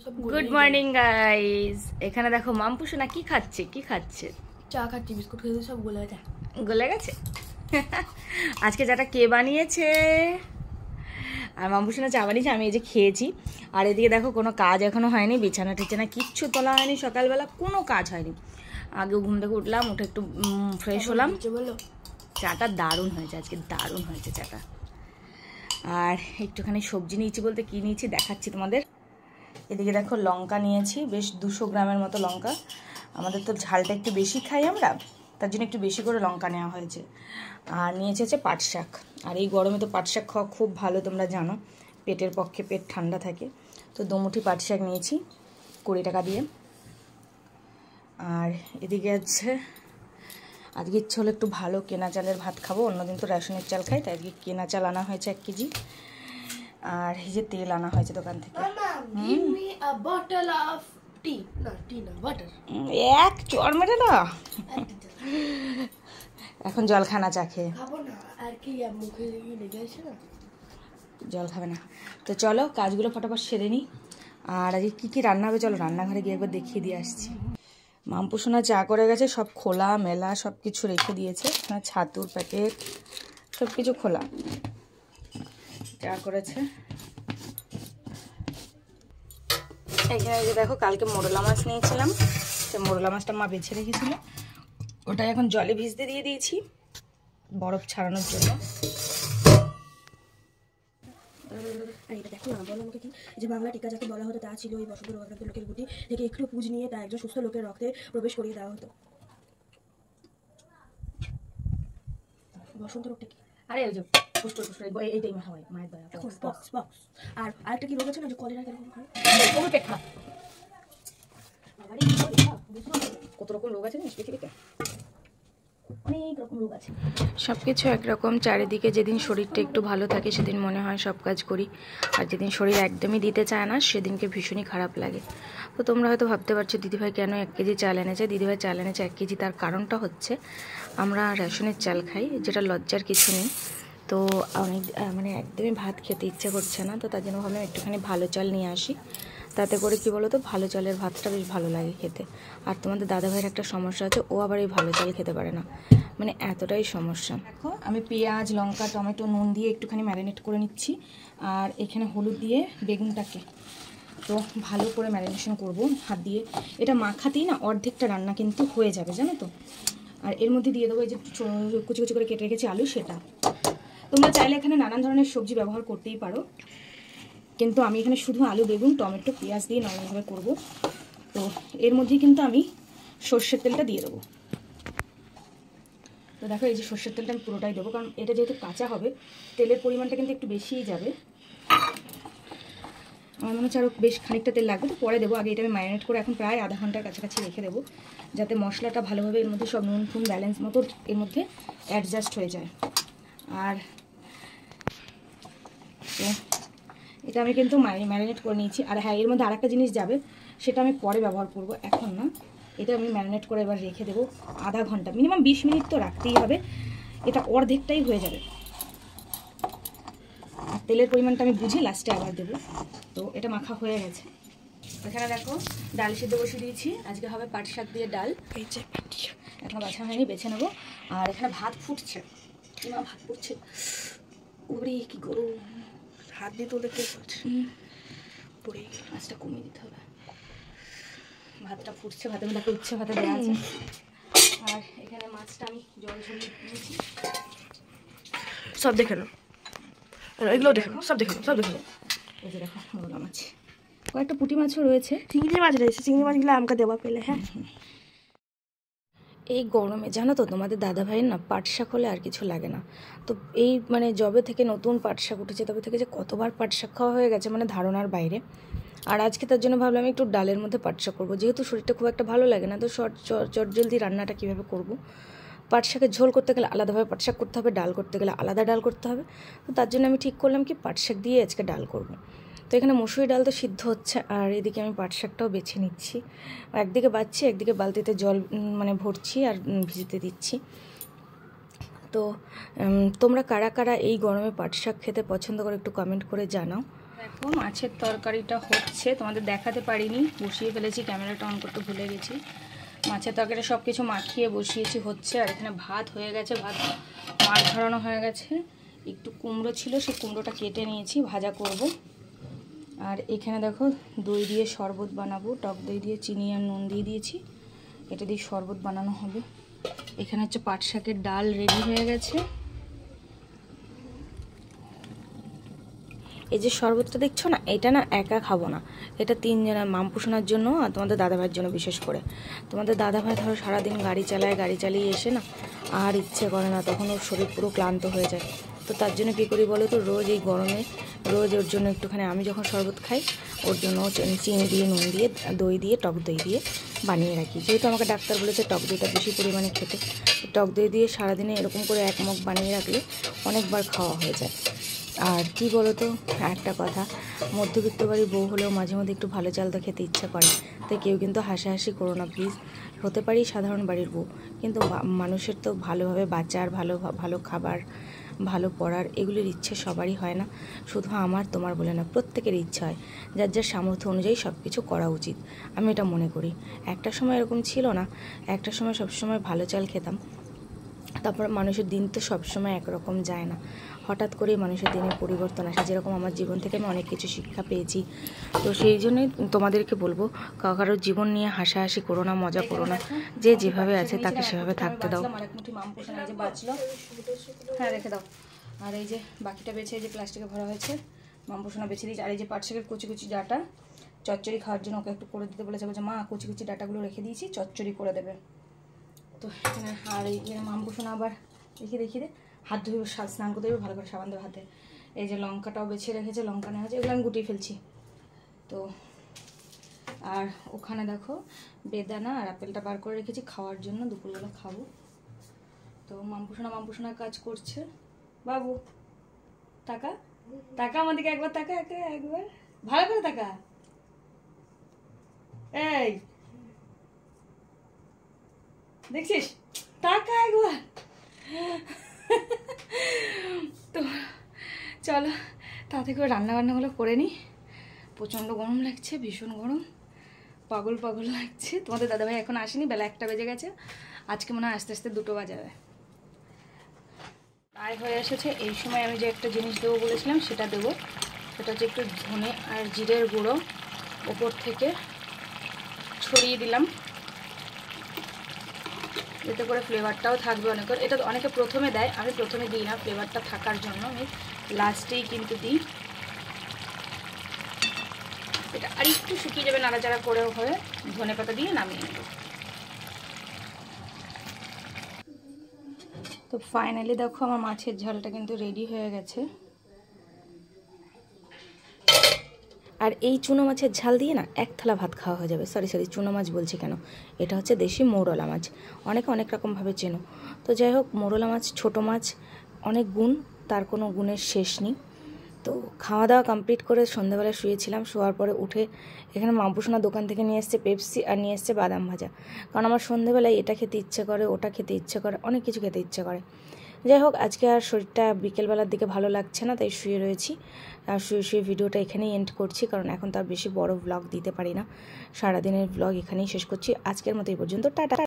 Good morning guys. এখানে দেখো মাম্পুসোনা কি খাচ্ছে চা খাচ্ছি, বিস্কুট খেয়ে সব গলে গেছে। আজকে যাটা কে বানিয়েছে, আর মাম্পুসোনা চা বানিয়েছে, আমি এই যে খেয়েছি। আর এদিকে দেখো কোনো কাজ এখনো হয়নি, বিছানা টিছানা কিচ্ছু তোলা হয়নি, সকালবেলা কোনো কাজ হয়নি। আগেও ঘুম থেকে উঠলাম, উঠে একটু ফ্রেশ হলাম। চাটা দারুণ হয়েছে, আজকে দারুণ হয়েছে চাটা। আর একটুখানি সবজি নিয়েছি, বলতে কি নিয়েছি দেখাচ্ছি তোমাদের। এদিকে দেখো লঙ্কা নিয়েছি, বেশ 200 গ্রামের মতো লঙ্কা। আমাদের তো ঝালটা একটু বেশি খাই আমরা, তার জন্য একটু বেশি করে লঙ্কা নেওয়া হয়েছে। আর নিয়েছে হচ্ছে পাট শাক। আর এই গরমে তো পাট শাক খাওয়া খুব ভালো, তোমরা জানো, পেটের পক্ষে, পেট ঠান্ডা থাকে। তো 2 মুঠি পাট শাক নিয়েছি 20 টাকা দিয়ে। আর এদিকে আছে, আজকে ইচ্ছে হলো একটু ভালো কেনা চালের ভাত খাবো, অন্যদিন তো রেশনের চাল খাই, তাই আজকে কেনা চাল আনা হয়েছে 1 কেজি। আর এই যে তেল আনা হয়েছে দোকান থেকে। এক চর মেরে না, এখন জল খানা চা খেয়ে জল খাবে না। তো চলো কাজগুলো ফটাফট সেরে নিই। আর আজকে কী কী রান্না হবে চলো রান্নাঘরে গিয়ে একবার দেখিয়ে দিয়ে আসছি। মাম্পুসোনা চা করে গেছে, সব খোলা মেলা সব কিছু রেখে দিয়েছে। ছাতুর প্যাকেট সব কিছু খোলা, চা করেছে। এখানে যে দেখো কালকে মোরলা মাছ নিয়েছিলাম, সে মোরলা মাছটা মা বেছে রেখেছিল, ওটাই এখন জলে ভিজতে দিয়ে দিয়েছি বরফ ছাড়ানোর জন্য। আর এটা দেখো না, বলো আমাকে কি, যে বাংলা টিকা যাকে বলা হতো তা ছিল এই বসন্ত রোগাক্রান্ত লোকের গুটি থেকে একটু পুঁজ নিয়ে তা একজন সুস্থ লোকের রক্তে প্রবেশ করিয়ে দেওয়া হতো। বসন্ত রোগটা কি? আরে ওই যে এইটাই হয় মায়ের দয়া। পক্স। আর আরেকটা কি রোগ আছে না, যে কলেরা কেমন হয়, পেট খারাপ, কত রকম রোগ আছে পৃথিবীতে, অনেক রকম রোগ আছে। সব কিছু একরকম, চারিদিকে যেদিন শরীরটা একটু ভালো থাকে সেদিন মনে হয় সব কাজ করি, আর যেদিন শরীর একদমই দিতে চায় না সেদিনকে ভীষণই খারাপ লাগে। তো তোমরা হয়তো ভাবতে পারছো দিদিভাই কেন 1 কেজি চাল এনেছে। দিদিভাই চাল এনেছে 1 কেজি, তার কারণটা হচ্ছে আমরা রেশনের চাল খাই, যেটা লজ্জার কিছু নেই। তো অনেক মানে একদমই ভাত খেতে ইচ্ছে করছে না, তো তার জন্য ভাবলাম একটুখানি ভালো চাল নিয়ে আসি। তাতে করে কি বলো তো, ভালো চালের ভাতটা বেশ ভালো লাগে খেতে। আর তোমাদের দাদাভাইয়ের একটা সমস্যা আছে, ও আবার এই ভালো চাল খেতে পারে না, মানে এতটাই সমস্যা। দেখো আমি পেঁয়াজ লঙ্কা টমেটো নুন দিয়ে একটুখানি ম্যারিনেট করে নিচ্ছি, আর এখানে হলুদ দিয়ে বেগুনটাকে তো ভালো করে ম্যারিনেশন করব হাত দিয়ে। এটা মাখাতেই না অর্ধেকটা রান্না কিন্তু হয়ে যাবে, জানো তো। আর এর মধ্যে দিয়ে দেবো এই যে কুচি কুচি করে কেটে রেখেছি আলু, সেটা। তোমরা চাইলে এখানে নানান ধরনের সবজি ব্যবহার করতেই পারো, কিন্তু আমি এখানে শুধু আলু বেগুন টমেটো পেঁয়াজ দিয়ে নরমভাবে করব। তো এর মধ্যেই কিন্তু আমি সর্ষের তেলটা দিয়ে দেবো। তো দেখো এই যে সর্ষের তেলটা আমি পুরোটাই দেবো, কারণ এটা যেহেতু কাঁচা হবে তেলের পরিমাণটা কিন্তু একটু বেশিই যাবে। আমার মনে হচ্ছে আরও বেশ খানিকটা তেল লাগবে, তো পরে দেবো। আগে এটা আমি ম্যারিনেট করে এখন প্রায় আধা ঘন্টার কাছাকাছি রেখে দেবো, যাতে মশলাটা ভালোভাবে এর মধ্যে সব নুন ফুন ব্যালেন্স মতো এর মধ্যে অ্যাডজাস্ট হয়ে যায়। আর এটা আমি কিন্তু ম্যারিনেট করে নিয়েছি। আর হ্যাঁ, এর মধ্যে আরেকটা জিনিস যাবে, সেটা আমি পরে ব্যবহার করব, এখন না। এটা আমি ম্যারিনেট করে এবার রেখে দেবো আধা ঘন্টা, মিনিমাম 20 মিনিট তো রাখতেই হবে, এটা অর্ধেকটাই হয়ে যাবে। আর তেলের পরিমাণটা আমি বুঝি লাস্টে আবার দেবো। তো এটা মাখা হয়ে গেছে। এখানে দেখো ডাল সিদ্ধ বসিয়ে দিয়েছি, আজকে হবে পাট শাক দিয়ে ডাল। এখন বাছা হয়নি, বেছে নেবো। আর এখানে ভাত ফুটছে, ভাত ফুটছে, ওরে কি গরম, হাত দিয়ে তুলে কে করছে, পড়ে মাছটা কমিয়ে দিতে হবে। ভাতটা ফুটছে, ভাতের মধ্যে একটা উচ্ছে ভাতে দেওয়া আছে। আর এখানে মাছটা আমি জল ঝরিয়ে দিয়েছি, সব দেখে নাও, এগুলো দেখো, সব দেখো। এই যে দেখো মোরলা মাছ, কয়েকটা পুঁটি মাছও রয়েছে, চিংড়ি মাছ রয়েছে, চিংড়ি মাছগুলো আমাকে দেওয়া পেলে। হ্যাঁ, এই গরমে জানো তো তোমাদের দাদাভাইয়ের না পাট শাক হলে আর কিছু লাগে না। তো এই মানে যবে থেকে নতুন পাট শাক উঠেছে তবে থেকে যে কতবার পাট শাক খাওয়া হয়ে গেছে, মানে ধারণার বাইরে। আর আজকে তার জন্য ভাবলাম একটু ডালের মধ্যে পাট শাক করবো, যেহেতু শরীরটা খুব একটা ভালো লাগে না, তো চটজলদি রান্নাটা কীভাবে করব। পাট শাকের ঝোল করতে গেলে আলাদাভাবে পাট শাক করতে হবে, ডাল করতে গেলে আলাদা ডাল করতে হবে। তো তার জন্য আমি ঠিক করলাম কি পাট শাক দিয়ে আজকে ডাল করব। তো এখানে মসুরি ডাল তো সিদ্ধ হচ্ছে, আর এদিকে আমি পাট শাকটাও বেছে নিচ্ছি। একদিকে বাচ্ছি, একদিকে বালতিতে জল মানে ভরছি আর ভিজতে দিচ্ছি। তো তোমরা কারা কারা এই গরমে পাট শাক খেতে পছন্দ করে একটু কমেন্ট করে জানাও। দেখো মাছের তরকারিটা হচ্ছে, তোমাদের দেখাতে পারিনি, বসিয়ে ফেলেছি, ক্যামেরাটা অন করতে ভুলে গেছি। মাছের তরকারিটা সব কিছু মাখিয়ে বসিয়েছি, হচ্ছে। আর এখানে ভাত হয়ে গেছে, ভাত মাছ ধরানো হয়ে গেছে। একটু কুমড়ো ছিল, সেই কুমড়োটা কেটে নিয়েছি, ভাজা করব। আর এখানে দেখো দই দিয়ে শরবত বানাবো, টক দই দিয়ে চিনি আর নুন দিয়ে দিয়েছি, এটা দিয়ে শরবত বানানো হবে। এখানে হচ্ছে পাট শাকের ডাল রেডি হয়ে গেছে। এই যে শরবতটা দেখছো না, এটা না একা খাবো না, এটা 3 জনের, মামপুষণার জন্য আর তোমাদের দাদাভাইয়ের জন্য বিশেষ করে। তোমাদের দাদাভাই ধরো সারাদিন গাড়ি চালিয়ে এসে না আর ইচ্ছে করে না, তখন ওর শরীর পুরো ক্লান্ত হয়ে যায়। তো তার জন্য কী করি বলো তো, রোজ এই গরমে রোজ ওর জন্য একটুখানি, আমি যখন শরবত খাই ওর জন্য চিনি দিয়ে নুন দিয়ে দই দিয়ে টক দই দিয়ে বানিয়ে রাখি। যেহেতু আমাকে ডাক্তার বলেছে টক দইটা বেশি পরিমাণে খেতে, টক দই দিয়ে সারাদিনে এরকম করে 1 মগ বানিয়ে রাখলে অনেকবার খাওয়া হয়ে যায়। আর কি বলো তো, একটা কথা, মধ্যবিত্ত বাড়ির বউ হলেও মাঝে মধ্যে একটু ভালো চালটা খেতে ইচ্ছা করে। তাই কেউ কিন্তু হাসাহাসি করো না প্লিজ। হতে পারি সাধারণ বাড়ির বউ, কিন্তু মানুষের তো ভালোভাবে বাঁচার, ভালো খাবার, ভালো পড়ার, এগুলির ইচ্ছে সবারই হয় না। শুধু আমার তোমার বলে না, প্রত্যেকের ইচ্ছা হয়, যার যার সামর্থ্য অনুযায়ী সব কিছু করা উচিত, আমি এটা মনে করি। একটা সময় এরকম ছিল না, একটা সময় সবসময় ভালো চাল খেতাম। তারপর মানুষের দিন তো সবসময় একরকম যায় না, হঠাৎ করেই মানুষের দিনের পরিবর্তন আসে। যেরকম আমার জীবন থেকে আমি অনেক কিছু শিক্ষা পেয়েছি। তো সেই জন্যই তোমাদেরকে বলবো, কারোর জীবন নিয়ে হাসাহাসি করো না, মজা করো না, যে যেভাবে আছে তাকে সেভাবে থাকতে দাও। আর এক মুঠি মামপোষণ এই যে বাঁচলো, হ্যাঁ রেখে দাও। আর এই যে বাকিটা বেছে এই যে প্লাস্টিকে ভরা হয়েছে, মামপোষণা বেছে দিয়েছি। আর এই যে পাট শাকের কুচি কুচি ডাটা চচ্চড়ি খাওয়ার জন্য ওকে একটু করে দিতে বলেছে, বলছে মা কুচি কুচি ডাটাগুলো রেখে দিয়েছি, চচ্চড়ি করে দেবে। তো এখানে আর এই মামপোষণা আবার দেখি দে হাত ধুয়ে স্নান করতে হবে, ভালো করে সাবান দেবে হাতে। এই যে লঙ্কাটাও বেছে রেখেছে, লঙ্কা নেওয়া হয়েছে, এগুলো আমি গুটিয়ে ফেলছি। তো আর ওখানে দেখো বেদানা আর আপেলটা বার করে রেখেছি খাওয়ার জন্য, দুপুরবেলা খাবো। তো মামপোষণার কাজ করছে। বাবু টাকা আমাদেরকে একবার টাকা, একবার ভালো করে টাকা, এই দেখছিস টাকা একবার। তো চলো তাতে করে রান্নাবান্নাগুলো করে নিই। প্রচণ্ড গরম লাগছে, ভীষণ গরম, পাগল লাগছে। তোমাদের দাদাভাই এখন আসেনি, বেলা 1টা বেজে গেছে, আজকে মনে হয় আস্তে আস্তে 2টো বাজাবে। প্রায় হয়ে এসেছে। এই সময় আমি যে একটা জিনিস দেবো বলেছিলাম সেটা দেবো, সেটা হচ্ছে একটু ধনে আর জিরের গুঁড়ো ওপর থেকে ছড়িয়ে দিলাম, এতে করে ফ্লেভারটাও থাকবে অনেকের। এটা অনেকে প্রথমে দেয়, আমি প্রথমে দিই না, ফ্লেভারটা থাকার জন্য আমি লাস্টেই কিন্তু দিই। এটা আর একটু শুকিয়ে যাবে, নাড়াচাড়া করেও হয়ে ধনেপাতা দিয়ে নামিয়ে নেব। তো ফাইনালি দেখো আমার মাছের ঝালটা কিন্তু রেডি হয়ে গেছে। আর এই চুনো মাছের ঝাল দিয়ে না 1 থালা ভাত খাওয়া হয়ে যাবে। সরি চুনো মাছ বলছি কেন, এটা হচ্ছে দেশি মৌরলা মাছ, অনেকে অনেক রকমভাবে চেনো। তো যাই হোক, মৌরলা মাছ ছোটো মাছ, অনেক গুণ, তার কোনো গুণের শেষ নেই। তো খাওয়া দাওয়া কমপ্লিট করে সন্ধ্যাবেলা শুয়েছিলাম, শোয়ার পরে উঠে এখানে মামপোষণা দোকান থেকে নিয়ে এসছে পেপসি আর নিয়ে এসছে বাদাম ভাজা, কারণ আমার সন্ধ্যাবেলায় এটা খেতে ইচ্ছে করে, ওটা খেতে ইচ্ছে করে, অনেক কিছু খেতে ইচ্ছে করে। যাই হোক, আজকে আর শরীরটা বিকেলবেলার দিকে ভালো লাগছে না, তাই শুয়ে রয়েছি। আর শুয়ে ভিডিওটা এখানেই এন্ড করছি, কারণ এখন তো আর বেশি বড় ব্লগ দিতে পারি না, সারাদিনের ব্লগ এখানেই শেষ করছি। আজকের মতো এই পর্যন্ত, টাটা।